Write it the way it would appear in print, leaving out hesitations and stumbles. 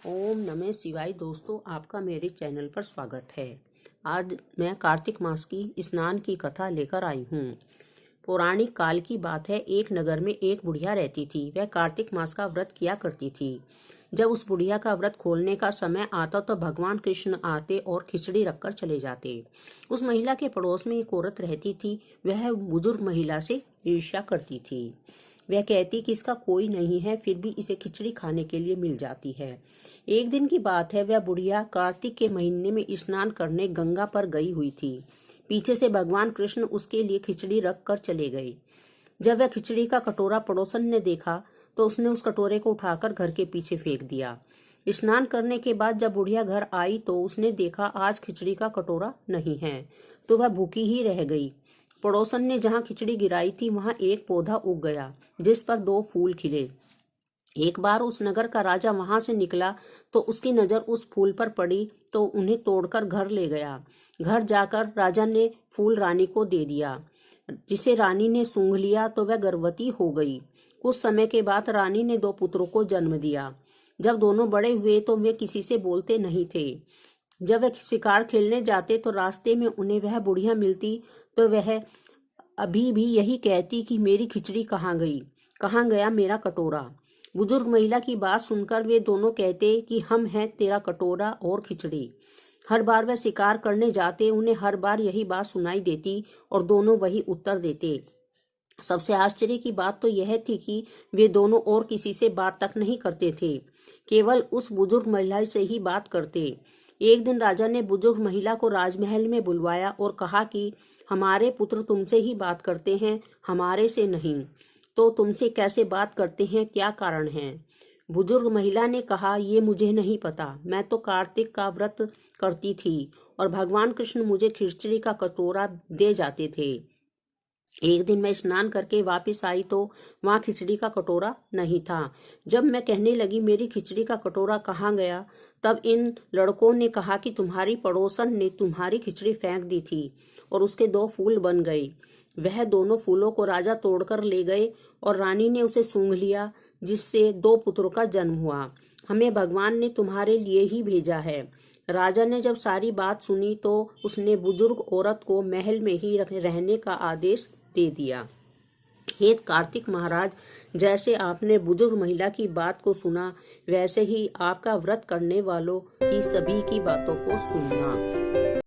ओम नमः शिवाय। दोस्तों, आपका मेरे चैनल पर स्वागत है। आज मैं कार्तिक मास की स्नान की कथा लेकर आई हूँ। पौराणिक काल की बात है। एक नगर में एक बुढ़िया रहती थी। वह कार्तिक मास का व्रत किया करती थी। जब उस बुढ़िया का व्रत खोलने का समय आता तो भगवान कृष्ण आते और खिचड़ी रखकर चले जाते। उस महिला के पड़ोस में एक औरत रहती थी। वह बुजुर्ग महिला से ईर्ष्या करती थी। वह कहती कि इसका कोई नहीं है, फिर भी इसे खिचड़ी खाने के लिए मिल जाती है। एक दिन की बात है। वह बुढ़िया कार्तिक के महीने में स्नान करने गंगा पर गई हुई थी। पीछे से भगवान कृष्ण उसके लिए खिचड़ी रख कर चले गए। जब वह खिचड़ी का कटोरा पड़ोसन ने देखा तो उसने उस कटोरे को उठाकर घर के पीछे फेंक दिया। स्नान करने के बाद जब बुढ़िया घर आई तो उसने देखा आज खिचड़ी का कटोरा नहीं है, तो वह भूखी ही रह गई। पड़ोसन ने जहाँ खिचड़ी गिराई थी वहां एक पौधा उग गया जिस पर 2 फूल खिले। एक बार उस नगर का राजा वहां से निकला तो उसकी नजर उस फूल पर पड़ी तो उन्हें तोड़कर घर ले गया। घर जाकर राजा ने फूल रानी को दे दिया, जिसे रानी ने सूंघ लिया तो वह गर्भवती हो गई। कुछ समय के बाद रानी ने 2 पुत्रों को जन्म दिया। जब दोनों बड़े हुए तो वे किसी से बोलते नहीं थे। जब वह शिकार खेलने जाते तो रास्ते में उन्हें वह बुढ़िया मिलती तो वह अभी भी यही कहती कि मेरी खिचड़ी कहाँ गई, कहाँ गया मेरा कटोरा। बुजुर्ग महिला की बात सुनकर वे दोनों कहते कि हम हैं तेरा कटोरा और खिचड़ी। हर बार वह शिकार करने जाते उन्हें हर बार यही बात सुनाई देती और दोनों वही उत्तर देते। सबसे आश्चर्य की बात तो यह थी कि वे दोनों और किसी से बात तक नहीं करते थे, केवल उस बुजुर्ग महिला से ही बात करते। एक दिन राजा ने बुजुर्ग महिला को राजमहल में बुलवाया और कहा कि हमारे पुत्र तुमसे ही बात करते हैं, हमारे से नहीं। तो तुमसे कैसे बात करते हैं, क्या कारण है? बुजुर्ग महिला ने कहा, ये मुझे नहीं पता। मैं तो कार्तिक का व्रत करती थी और भगवान कृष्ण मुझे खिचड़ी का कटोरा दे जाते थे। एक दिन मैं स्नान करके वापस आई तो वहां खिचड़ी का कटोरा नहीं था। जब मैं कहने लगी मेरी खिचड़ी का कटोरा कहाँ गया, तब इन लड़कों ने कहा कि तुम्हारी पड़ोसन ने तुम्हारी खिचड़ी फेंक दी थी और उसके 2 फूल बन गए। वह दोनों फूलों को राजा तोड़कर ले गए और रानी ने उसे सूंघ लिया, जिससे 2 पुत्रों का जन्म हुआ। हमें भगवान ने तुम्हारे लिए ही भेजा है। राजा ने जब सारी बात सुनी तो उसने बुजुर्ग औरत को महल में ही रहने का आदेश दे दिया। हे कार्तिक महाराज, जैसे आपने बुजुर्ग महिला की बात को सुना, वैसे ही आपका व्रत करने वालों की सभी की बातों को सुनना।